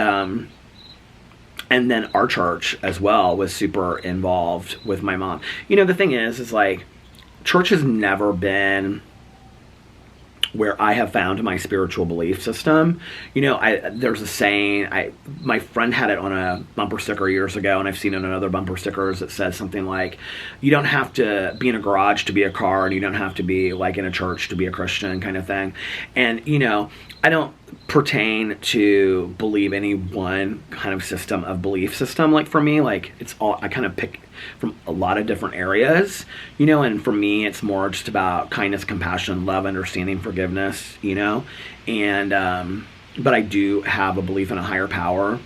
then our church as well was super involved with my mom. You know, the thing is like, church has never been where I have found my spiritual belief system. You know, there's a saying, my friend had it on a bumper sticker years ago, and I've seen it on other bumper stickers that says something like, you don't have to be in a garage to be a car, and you don't have to be like in a church to be a Christian, kind of thing. And, you know, I don't pertain to believe any one kind of system of belief system. Like for me, like it's all, I kind of pick from a lot of different areas, you know, and for me it's more just about kindness, compassion, love, understanding, forgiveness, you know. And but I do have a belief in a higher power.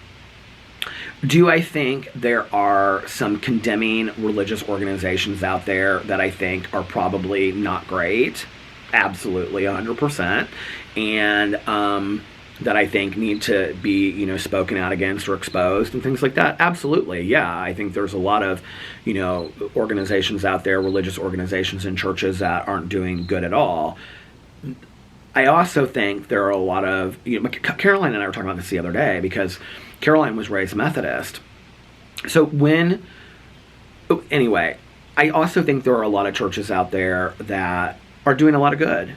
Do I think there are some condemning religious organizations out there that I think are probably not great? Absolutely, 100%. And that I think need to be, you know, spoken out against or exposed and things like that. Absolutely, yeah. I think there's a lot of, you know, organizations out there, religious organizations and churches that aren't doing good at all. I also think there are a lot of, you know, Caroline and I were talking about this the other day, because Caroline was raised Methodist. So anyway, I also think there are a lot of churches out there that are doing a lot of good,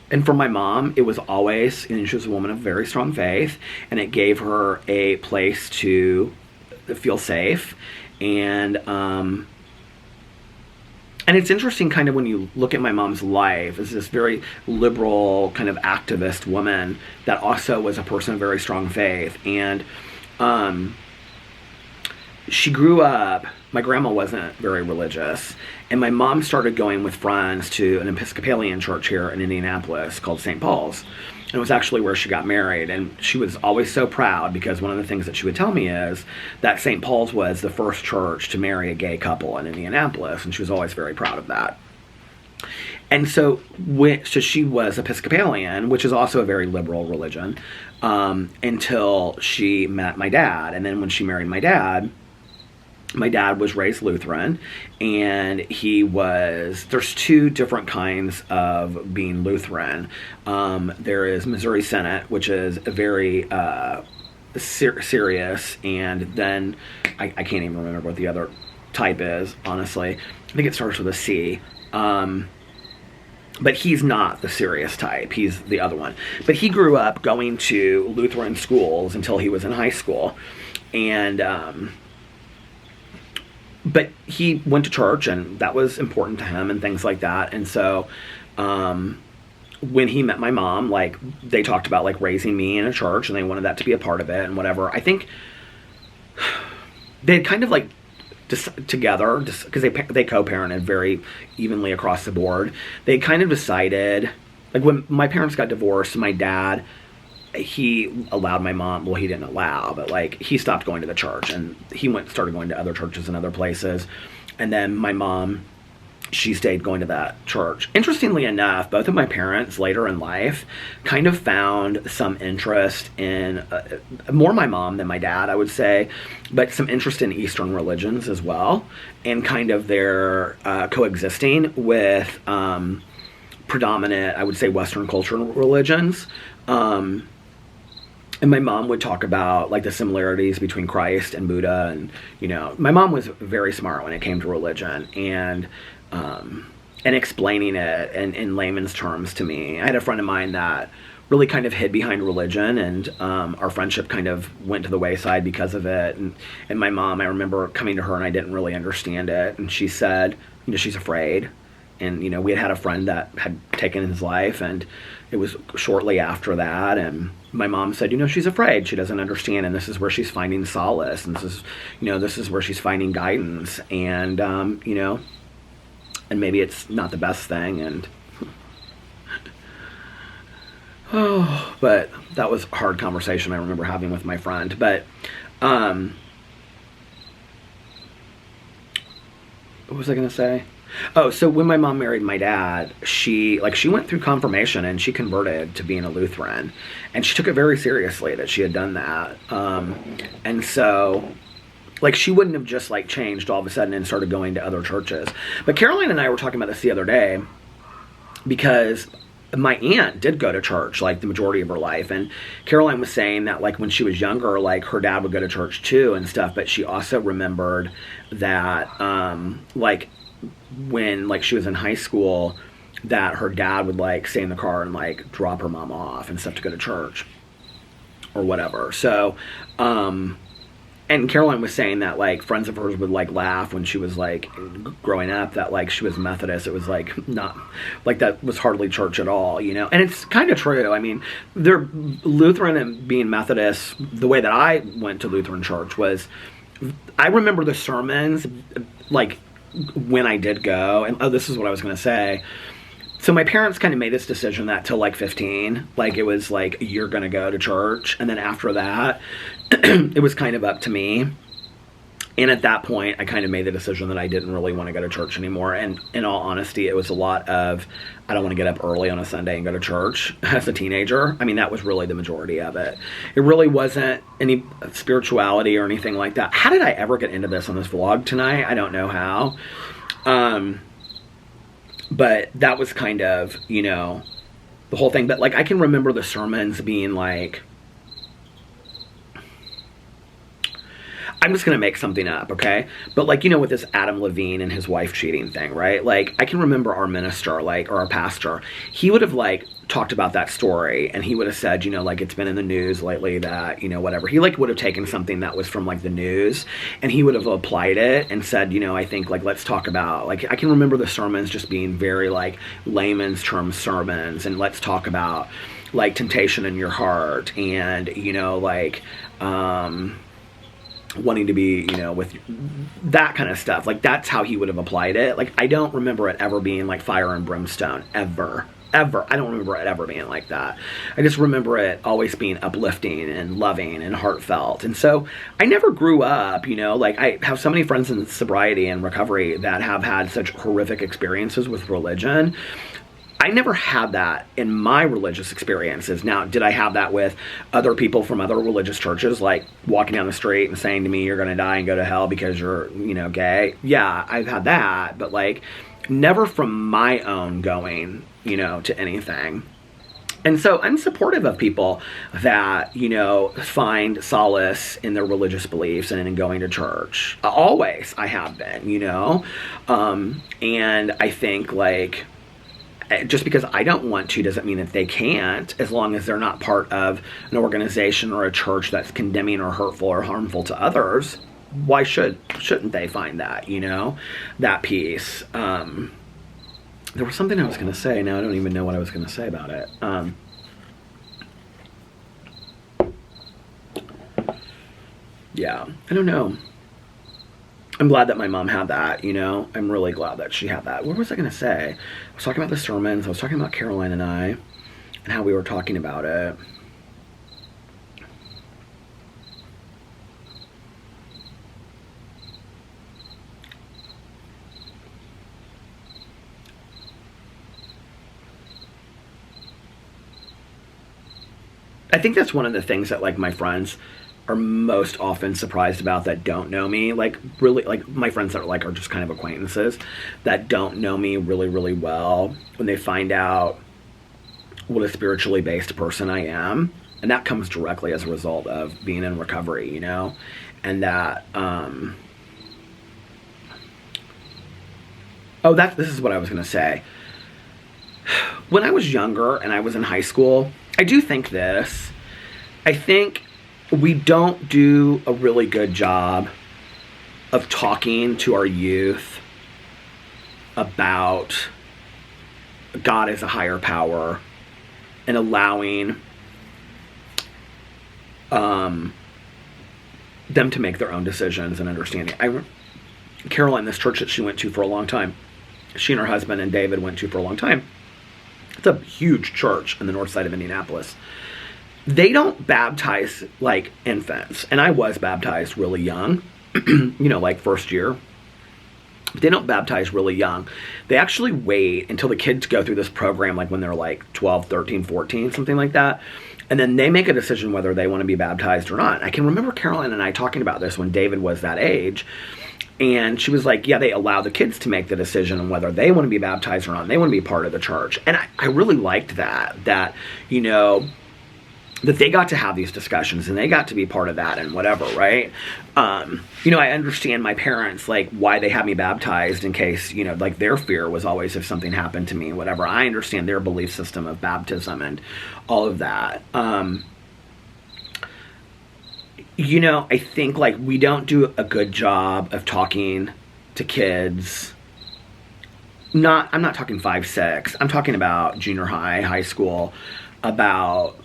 and for my mom, it was always, she was a woman of very strong faith, and it gave her a place to feel safe. And it's interesting kind of when you look at my mom's life as this very liberal kind of activist woman that also was a person of very strong faith. And she grew up, my grandma wasn't very religious, and my mom started going with friends to an Episcopalian church here in Indianapolis called St. Paul's. And it was actually where she got married, and she was always so proud because one of the things that she would tell me is that St. Paul's was the first church to marry a gay couple in Indianapolis, and she was always very proud of that. And so she was Episcopalian, which is also a very liberal religion, until she met my dad. And then when she married my dad was raised Lutheran, and there's two different kinds of being Lutheran. There is Missouri Synod, which is a very serious, and then I can't even remember what the other type is, honestly. I think it starts with a C. But he's not the serious type. He's the other one. But he grew up going to Lutheran schools until he was in high school. And but he went to church, and that was important to him and things like that. And so when he met my mom, like, they talked about like raising me in a church, and they wanted that to be a part of it and whatever. I think they had kind of like together, because they co-parented very evenly across the board. They kind of decided, like, when my parents got divorced, my dad, he allowed my mom, well, he didn't allow, but like, he stopped going to the church, and he started going to other churches and other places. And then my mom, she stayed going to that church. Interestingly enough, both of my parents later in life kind of found some interest in, more my mom than my dad, I would say, but some interest in Eastern religions as well, and kind of their coexisting with predominant, I would say, Western cultural religions. And my mom would talk about like the similarities between Christ and Buddha, and my mom was very smart when it came to religion, and explaining it in layman's terms to me. I had a friend of mine that really kind of hid behind religion, and our friendship kind of went to the wayside because of it. And my mom, I remember coming to her, and I didn't really understand it, and she said, she's afraid. And we had a friend that had taken his life, and it was shortly after that, and my mom said, she's afraid, she doesn't understand, and this is where she's finding solace, and this is where she's finding guidance, and and maybe it's not the best thing, and but that was a hard conversation I remember having with my friend. But what was I gonna say? Oh, so when my mom married my dad, she went through confirmation, and she converted to being a Lutheran, and she took it very seriously that she had done that. And so, like, she wouldn't have just like changed all of a sudden and started going to other churches. But Caroline and I were talking about this the other day, because my aunt did go to church like the majority of her life, and Caroline was saying that like when she was younger, like her dad would go to church too and stuff, but she also remembered that like when like she was in high school, that her dad would like stay in the car and like drop her mom off and stuff to go to church or whatever. So and Caroline was saying that like friends of hers would like laugh when she was like growing up that like she was Methodist. It was like not like that was hardly church at all, and it's kind of true. I mean, they're Lutheran, and being Methodist, the way that I went to Lutheran church was, I remember the sermons like when I did go, and this is what I was going to say. So my parents kind of made this decision that till like 15, like it was like, you're going to go to church. And then after that, it was kind of up to me. And at that point, I kind of made the decision that I didn't really want to go to church anymore. And in all honesty, it was a lot of, I don't want to get up early on a Sunday and go to church as a teenager. I mean, that was really the majority of it. It really wasn't any spirituality or anything like that. How did I ever get into this on this vlog tonight? I don't know how. But that was kind of, the whole thing. But like, I can remember the sermons being like, I'm just gonna make something up, okay? But like, you know, with this Adam Levine and his wife cheating thing, right? Like, I can remember our minister, like, or our pastor, he would have like talked about that story, and he would have said, you know, like, it's been in the news lately that, you know, whatever. He like would have taken something that was from like the news, and he would have applied it and said, you know, I think like, let's talk about, like, I can remember the sermons just being very like layman's term sermons, and let's talk about like temptation in your heart, and, you know, like, wanting to be, you know, with that kind of stuff. Like, that's how he would have applied it. Like, I don't remember it ever being like fire and brimstone, ever. I don't remember it ever being like that. I just remember it always being uplifting and loving and heartfelt. And so I never grew up, you know, like, I have so many friends in sobriety and recovery that have had such horrific experiences with religion. I never had that in my religious experiences. Now, did I have that with other people from other religious churches, like walking down the street and saying to me, you're going to die and go to hell because you're, you know, gay? Yeah, I've had that, but like never from my own going, you know, to anything. And so I'm supportive of people that, you know, find solace in their religious beliefs and in going to church. Always, I have been, you know, and I think like, just because I don't want to doesn't mean that they can't, as long as they're not part of an organization or a church that's condemning or hurtful or harmful to others. Why shouldn't they find that, you know, that peace? There was something I was going to say. Now I don't even know what I was going to say about it. Yeah, I don't know. I'm glad that my mom had that, you know. I'm really glad that she had that. What was I going to say? I was talking about the sermons. I was talking about Caroline and I and how we were talking about it. I think that's one of the things that like my friends are most often surprised about that don't know me. Like, really, like my friends that are like are just kind of acquaintances that don't know me really, really well, when they find out what a spiritually based person I am. And that comes directly as a result of being in recovery, you know? And that, this is what I was going to say. When I was younger and I was in high school, I do think this. I think we don't do a really good job of talking to our youth about God as a higher power and allowing them to make their own decisions and understanding. Caroline, this church that she went to for a long time, she and her husband and David went to for a long time. It's a huge church in the north side of Indianapolis. They don't baptize like infants. And I was baptized really young, you know, like first year. But they don't baptize really young. They actually wait until the kids go through this program, like when they're like 12, 13, 14, something like that. And then they make a decision whether they want to be baptized or not. I can remember Caroline and I talking about this when David was that age. And she was like, yeah, they allow the kids to make the decision on whether they want to be baptized or not. And they want to be part of the church. And I really liked that, you know, that they got to have these discussions and they got to be part of that and whatever, right? You know, I understand my parents, like, why they had me baptized in case, you know, like their fear was always if something happened to me, whatever. I understand their belief system of baptism and all of that. You know, I think, like, we don't do a good job of talking to kids. I'm not talking 5, 6. I'm talking about junior high, high school, about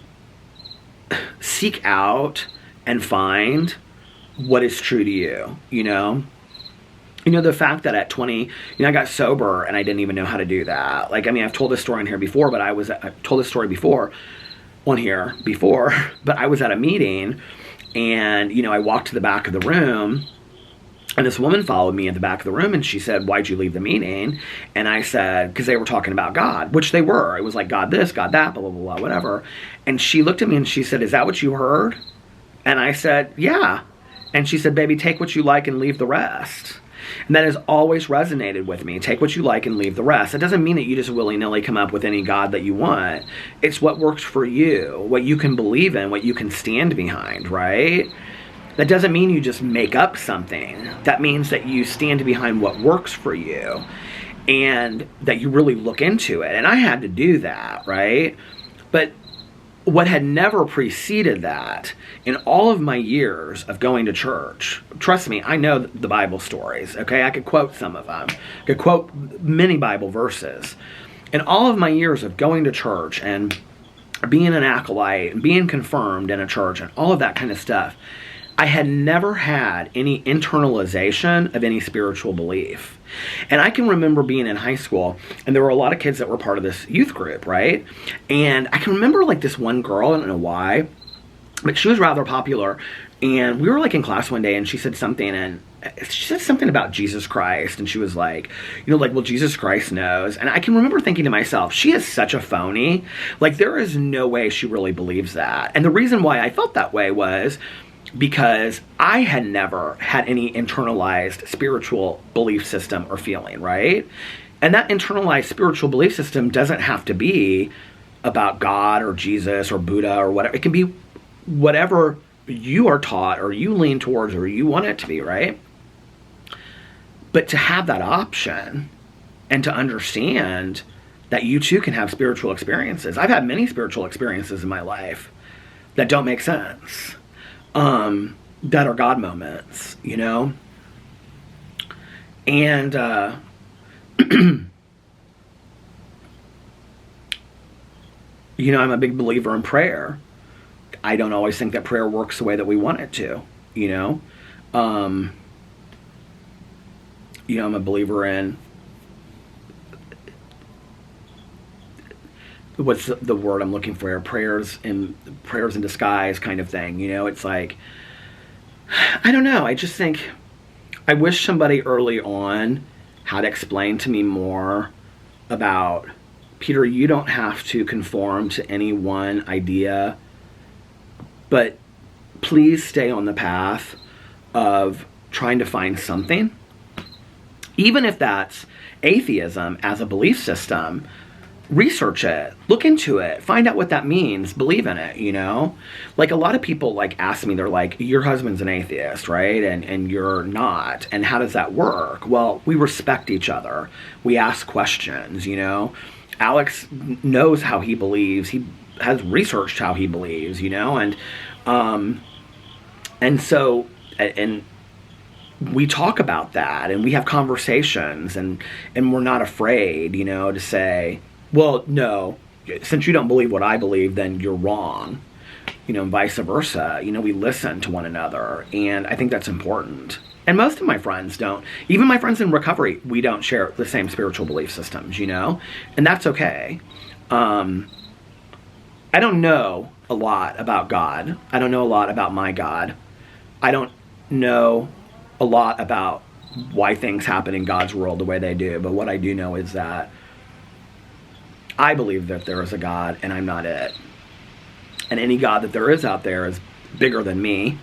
seek out and find what is true to you, you know? You know, the fact that at 20, you know, I got sober and I didn't even know how to do that. Like, I mean, I've told this story on here before, but I told this story before, but I was at a meeting and, you know, I walked to the back of the room and this woman followed me at the back of the room and she said, why'd you leave the meeting? And I said, because they were talking about God, which they were. It was like, God this, God that, blah, blah, blah, blah, whatever. And she looked at me and she said, is that what you heard? And I said, yeah. And she said, baby, take what you like and leave the rest. And that has always resonated with me. Take what you like and leave the rest. It doesn't mean that you just willy-nilly come up with any God that you want. It's what works for you, what you can believe in, what you can stand behind, right? That doesn't mean you just make up something. That means that you stand behind what works for you and that you really look into it. And I had to do that, right? But what had never preceded that in all of my years of going to church, trust me, I know the Bible stories, okay? I could quote some of them. I could quote many Bible verses. In all of my years of going to church and being an acolyte and being confirmed in a church and all of that kind of stuff, I had never had any internalization of any spiritual belief. And I can remember being in high school, and there were a lot of kids that were part of this youth group, right? And I can remember like this one girl, I don't know why, but she was rather popular. And we were like in class one day, and she said something about Jesus Christ. And she was like, well, Jesus Christ knows. And I can remember thinking to myself, she is such a phony. Like, there is no way she really believes that. And the reason why I felt that way was because I had never had any internalized spiritual belief system or feeling, right? And that internalized spiritual belief system doesn't have to be about God or Jesus or Buddha or whatever. It can be whatever you are taught or you lean towards or you want it to be, right? But to have that option and to understand that you too can have spiritual experiences. I've had many spiritual experiences in my life that don't make sense. That are God moments, and I'm a big believer in prayer. I don't always think that prayer works the way that we want it to, I'm a believer in, what's the word I'm looking for? Prayers in disguise kind of thing. It's like, I don't know. I just think I wish somebody early on had explained to me more about, Peter, you don't have to conform to any one idea, but please stay on the path of trying to find something, even if that's atheism as a belief system. Research it, look into it, find out what that means, believe in it, Like, a lot of people ask me, they're like, your husband's an atheist, right? And you're not. And how does that work? Well, we respect each other. We ask questions, Alex knows how he believes. He has researched how he believes, and so we talk about that and we have conversations and we're not afraid, to say, well, no, since you don't believe what I believe, then you're wrong, and vice versa. We listen to one another, and I think that's important. And most of my friends don't. Even my friends in recovery, we don't share the same spiritual belief systems, and that's okay. I don't know a lot about God. I don't know a lot about my God. I don't know a lot about why things happen in God's world the way they do, but what I do know is that I believe that there is a God, and I'm not it. And any God that there is out there is bigger than me,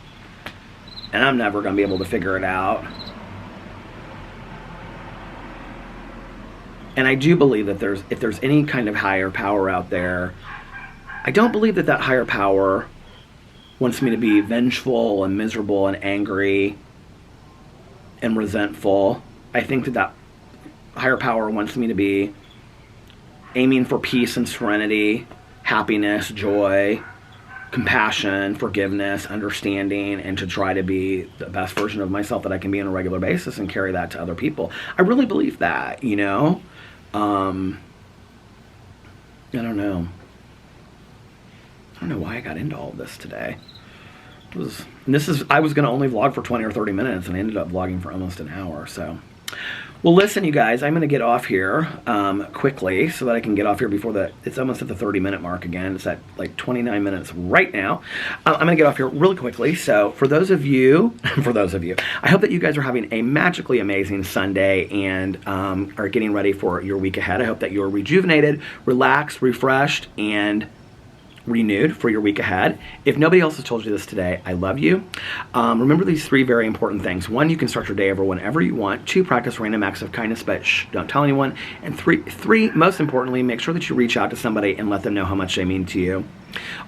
and I'm never going to be able to figure it out. And I do believe that if there's any kind of higher power out there, I don't believe that higher power wants me to be vengeful and miserable and angry and resentful. I think that higher power wants me to be aiming for peace and serenity, happiness, joy, compassion, forgiveness, understanding, and to try to be the best version of myself that I can be on a regular basis and carry that to other people. I really believe that, I don't know. I don't know why I got into all of this today. I was going to only vlog for 20 or 30 minutes, and I ended up vlogging for almost an hour, so. Well, listen, you guys, I'm going to get off here quickly so that I can get off here before it's almost at the 30-minute mark again. It's at like 29 minutes right now. I'm going to get off here really quickly. So for those of you, I hope that you guys are having a magically amazing Sunday and are getting ready for your week ahead. I hope that you're rejuvenated, relaxed, refreshed, and renewed for your week ahead. If nobody else has told you this today, I love you. Remember these 3 very important things. 1, you can start your day over whenever you want. 2, practice random acts of kindness, but don't tell anyone. And 3, most importantly, make sure that you reach out to somebody and let them know how much they mean to you.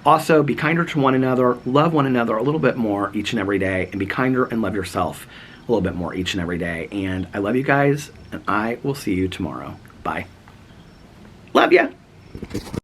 Also, be kinder to one another, love one another a little bit more each and every day, and be kinder and love yourself a little bit more each and every day. And I love you guys, and I will see you tomorrow. Bye. Love ya.